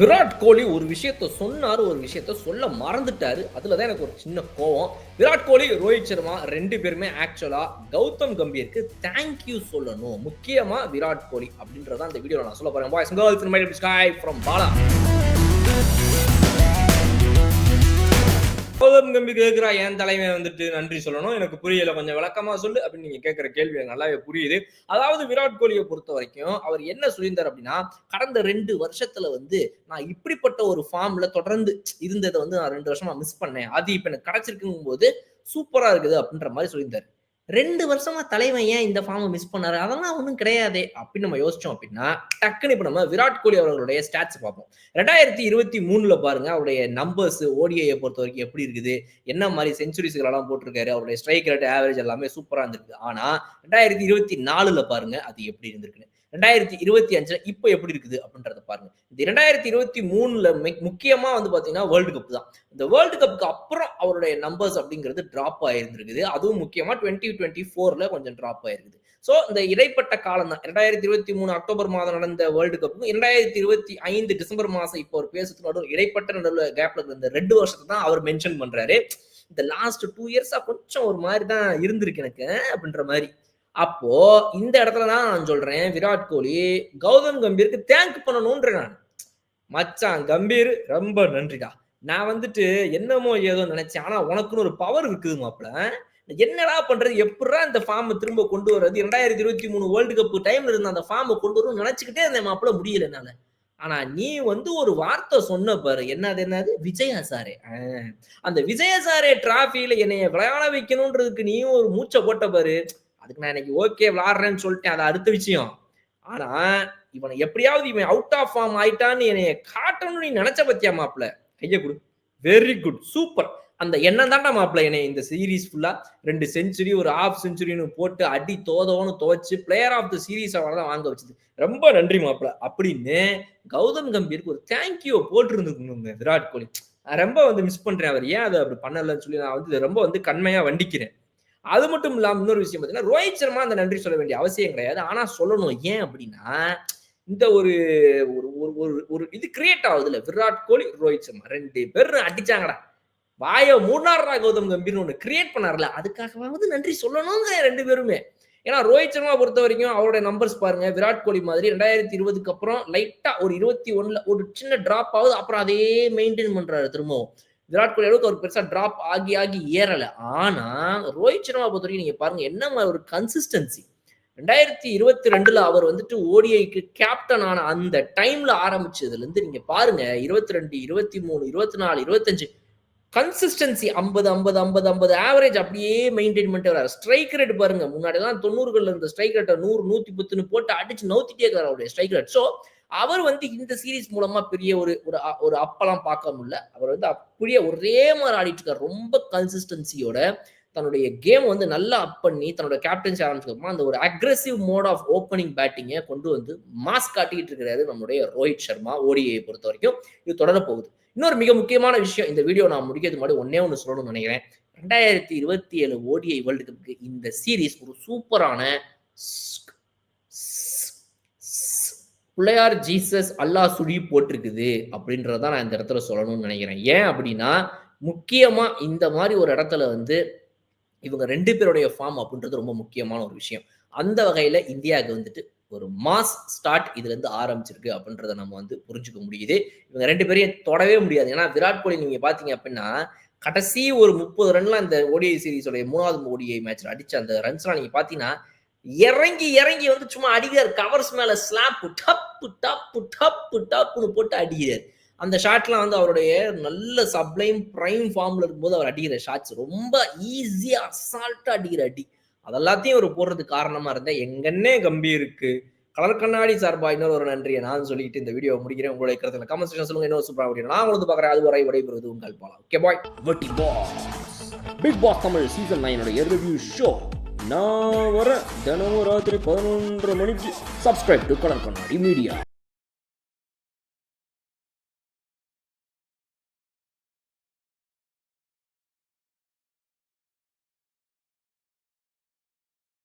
விராட் கோலி ஒரு விஷயத்த சொன்னாரு, ஒரு விஷயத்த சொல்ல மறந்துட்டாரு. அதுல தான் எனக்கு ஒரு சின்ன கோவம். விராட் கோலி, ரோஹித் சர்மா 2 பேருமே ஆக்சுவலா கௌதம் கம்பீருக்கு தேங்க் யூ சொல்லணும். முக்கியமா விராட் கோலி அப்படின்றத அந்த வீடியோல நான் சொல்ல போறேன். Boys and girls, my name is Sky from Bala. Gautam Gambhir கேட்கிறா, என் தலைமை வந்துட்டு நன்றி சொல்லணும், எனக்கு புரியல, கொஞ்சம் விளக்கமா சொல்லு அப்படின்னு நீங்க கேட்கிற கேள்வி எனக்கு நல்லாவே புரியுது. அதாவது விராட் கோலியை பொறுத்த வரைக்கும் அவர் என்ன சொல்லியிருந்தார் அப்படின்னா, கடந்த 2 வருஷத்துல வந்து நான் இப்படிப்பட்ட ஒரு ஃபார்ம்ல தொடர்ந்து இருந்ததை வந்து நான் 2 வருஷமா மிஸ் பண்ணேன். அது இப்ப எனக்கு கிடைச்சிருக்குங்கும் போது சூப்பரா இருக்குது அப்படின்ற மாதிரி சொல்லியிருந்தாரு. 2 வருஷமா தலைவன் ஏன் இந்த ஃபார்மை மிஸ் பண்ணாரு? அதெல்லாம் ஒண்ணும் கிடையாதே அப்படின்னு நம்ம யோசிச்சோம் அப்படின்னா, டக்குன்னு இப்ப நம்ம விராட் கோலி அவர்களுடைய ஸ்டாட்ஸ் பார்ப்போம். 2023ல பாருங்க அவருடைய நம்பர்ஸ் ஓடிஐ பொறுத்த வரைக்கும் எப்படி இருக்குது, என்ன மாதிரி செஞ்சுரிஸ்கள் எல்லாம் போட்டிருக்காரு, அவருடைய ஸ்ட்ரைக் ரேட் ஆவரேஜ் எல்லாமே சூப்பரா இருந்திருக்கு. ஆனா 2024ல பாருங்க அது எப்படி இருந்திருக்குன்னு, 2025ல இப்போ எப்படி இருக்குது அப்படின்றத பாருங்க. இந்த 2023ல முக்கியமா வந்து பாத்தீங்கன்னா வேர்ல்டு கப் தான். இந்த வேர்ல்டு கப்புக்கு அப்புறம் அவருடைய நம்பர்ஸ் அப்படிங்கிறது டிராப் ஆயிருந்திருக்குது. அதுவும் முக்கியமா 2024ல கொஞ்சம் டிராப் ஆயிருக்குது. சோ இந்த இடைப்பட்ட காலம் தான் 2023 அக்டோபர் மாதம் நடந்த வேர்ல்டு கப்புக்கும் 2025 டிசம்பர் மாசம் இப்போ ஒரு பேசுறதுக்கு நடுவில் இடைப்பட்ட நடுவில் கேப்ல இருந்த 2 வருஷத்தை தான் அவர் மென்ஷன் பண்றாரு. இந்த லாஸ்ட் 2 இயர்ஸா கொஞ்சம் ஒரு மாதிரி தான் இருந்திருக்கு எனக்கு அப்படின்ற மாதிரி. அப்போ இந்த இடத்துல தான் நான் சொல்றேன், விராட் கோலி கௌதம் கம்பீருக்கு தேங்க் பண்ணணும்ன்ற நான். மச்சான் கம்பீர் ரொம்ப நன்றிடா. நான் வந்துட்டு என்னமோ ஏதோ நினைச்சேன். ஆனா உனக்குன்னு ஒரு பவர் இருக்குது மாப்ள. என்னடா பண்றது? எப்புட்றா இந்த ஃபார்ம் திரும்ப கொண்டு வர்றது? 2023 வேர்ல்டு கப் டைம்ல இருந்த அந்த ஃபார்ம் கொண்டு வரணும்னு நினைச்சுக்கிட்டே இருந்தேன் மாப்ள, முடியல என்னால. ஆனா நீ வந்து ஒரு வார்த்தை சொன்ன பாரு. என்னது? விஜய் ஹசாரே. அந்த விஜய் ஹசாரே டிராஃபில என்னைய விளையாட வைக்கணும்ன்றதுக்கு நீயும் ஒரு மூச்ச போட்ட பாரு. அதுக்கு நான் இன்னைக்கு ஓகே விளையாடுறேன்னு சொல்லிட்டேன். அது அடுத்த விஷயம். ஆனா இவனை எப்படியாவது இவன் அவுட் ஆஃப் ஃபார்ம் ஆயிட்டான்னு என்னைய காட்டணும்னு நீ நினைச்ச பத்தியா மாப்ள? கைய குடு. Very good, super. அந்த எண்ணம் தான்டா மாப்ள என்னை இந்த சீரீஸ் ஃபுல்லா 2 செஞ்சுரி ஒரு ஹாஃப் செஞ்சுரின்னு போட்டு அடி தோதோன்னு துவச்சு player of the series award தான் வாங்க வச்சது. ரொம்ப நன்றி மாப்ள அப்படின்னு கௌதம் கம்பீருக்கு ஒரு தேங்க்யூ போட்டிருந்துக்கணுங்க விராட் கோலி. நான் ரொம்ப வந்து மிஸ் பண்றேன். அவர் ஏன் அதை அப்படி பண்ணலன்னு சொல்லி நான் வந்து ரொம்ப வந்து கண்மையா வண்டிக்கிறேன். அது மட்டும் இல்லாம இன்னொரு விஷயம் பார்த்தீங்கன்னா, ரோஹித் சர்மா அந்த நன்றி சொல்ல வேண்டிய அவசியம் கிடையாது. ஆனா சொல்லணும். ஏன் அப்படின்னா, இந்த ஒரு ஒரு ஒரு ஒரு இது கிரியேட் ஆகுதுல்ல, விராட் கோலி, ரோஹித் சர்மா 2 பேரும் அடிச்சாங்கடா. வாய மூடுனார்டா கௌதம் கம்பீர்னு ஒண்ணு கிரியேட் பண்ணார்ல, அதுக்காகவாவது நன்றி சொல்லணுங்க 2 பேருமே. ஏன்னா ரோஹித் சர்மா பொறுத்த வரைக்கும் அவருடைய நம்பர்ஸ் பாருங்க, விராட் கோலி மாதிரி 2020க்கு அப்புறம் லைட்டா ஒரு 21ல ஒரு சின்ன டிராப் ஆகுது. அப்புறம் அதே மெயின்டைன் பண்றாரு திரும்பவும். விராட் கோலி அளவுக்கு அவர் பெருசா டிராப் ஆகி ஏறல. ஆனா ரோஹித் சர்மா பொறுத்த வரைக்கும் நீங்க பாருங்க என்ன மாதிரி ஒரு கன்சிஸ்டன்சி. 2022ல அவர் வந்துட்டு ஓடிஐக்கு கேப்டன் ஆன அந்த டைம்ல ஆரம்பிச்சதுல இருந்து நீங்க பாருங்க 22, 23, 24, 25 கன்சிஸ்டன்சி 50 ஆவரேஜ் அப்படியே மெயின்டைன் பண்ணிட்டு வராரு. ஸ்ட்ரைக் ரேட் பாருங்க, முன்னாடிலாம் 90கள்ல இருந்த ஸ்ட்ரைக் ரேட்டை 100, 110ன்னு போட்டு அடிச்சு நவுத்திட்டே இருக்காரு அவருடைய ஸ்ட்ரைக் ரேட். சோ அவர் வந்து இந்த சீரிஸ் மூலமா பெரிய ஒரு ஒரு அப்பெல்லாம் பார்க்க முடியல. அவர் வந்து அப்படியே ஒரே மாதிரி ஆடிட்டு இருக்காரு. ரொம்ப கன்சிஸ்டன்சியோட தன்னுடைய கேம் வந்து நல்லா அப் பண்ணி தன்னோட கேப்டன்சி ஆரம்பிச்சதுக்கப்புறமா அந்த ஒரு அக்ரெசிவ் மோட் ஆஃப் ஓப்பனிங் பேட்டிங்கை கொண்டு வந்து மாஸ் காட்டிக்கிட்டு இருக்கிறாரு நம்மளுடைய ரோஹித் சர்மா ஓடிஐ பொறுத்த வரைக்கும். இது தொடர போகுது. இன்னொரு மிக முக்கியமான விஷயம், இந்த வீடியோ நான் முடிக்கிறதுக்கு முன்னாடி ஒன்னே ஒன்று சொல்லணும்னு நினைக்கிறேன். 2027 ஓடிஐ வேர்ல்டு கப்புக்கு இந்த சீரீஸ் ஒரு சூப்பரான பிள்ளையார் ஜீசஸ் அல்லா சுழி போட்டிருக்குது அப்படின்றத நான் இந்த இடத்துல சொல்லணும்னு நினைக்கிறேன். ஏன் அப்படின்னா, முக்கியமா இந்த மாதிரி ஒரு இடத்துல வந்து இவங்க 2 பேருடைய ஃபார்ம் அப்படின்றது ரொம்ப முக்கியமான ஒரு விஷயம். அந்த வகையில இந்தியாவுக்கு வந்துட்டு ஒரு மாஸ் ஸ்டார்ட் இதுல இருந்து ஆரம்பிச்சிருக்கு அப்படின்றத நம்ம வந்து புரிஞ்சுக்க முடியுது. இவங்க 2 பேரையும் தொடவே முடியாது. ஏன்னா விராட் கோலி நீங்க பாத்தீங்க அப்படின்னா கடைசி ஒரு 30 ரன்ல அந்த ஓடிஐ சீரிஸோட 3வது ஓடிஐ மேட்ச்ல அடிச்ச அந்த ரன்ஸ்லாம் நீங்க பாத்தீங்கன்னா இறங்கி வந்து சும்மா அடிக்கிறார். கவர்ஸ் மேல ஸ்லாப் டப்புன்னு போட்டு அடிக்கிறார். அந்த ஷாட்லாம் வந்து அவருடைய நல்ல சப்ளைம் பிரைம் ஃபார்ம்ல இருக்கும்போது அவர் அடிக்கிற ஷாட்ஸ் ரொம்ப ஈஸியா அசால்ட்டா அடிக்கிற அடி. அதெல்லாத்தையும் அவர் போடுறதுக்கு காரணமா இருந்த எங்கன்னே கம்பீருக்கு கலர் கண்ணாடி சார்பா இன்னொரு ஒரு நன்றியை நான் சொல்லிட்டு இந்த வீடியோ முடிக்கிறேன். உங்களுடைய கருத்துல கமெண்ட் செக்ஷன் சொல்லுங்க. இன்னொரு சூப்பரா வீடியோ நான் உங்களுக்கு பார்க்குறேன். அதுவரை விடைபெறுவது உங்கள் பாலா. Okay bye. வெட்டி boss Bigg Boss Tamil season 9 review show நான் வர தினமும் ராத்திரி 11:30 மணிக்கு. Subscribe to colour Kannadi media.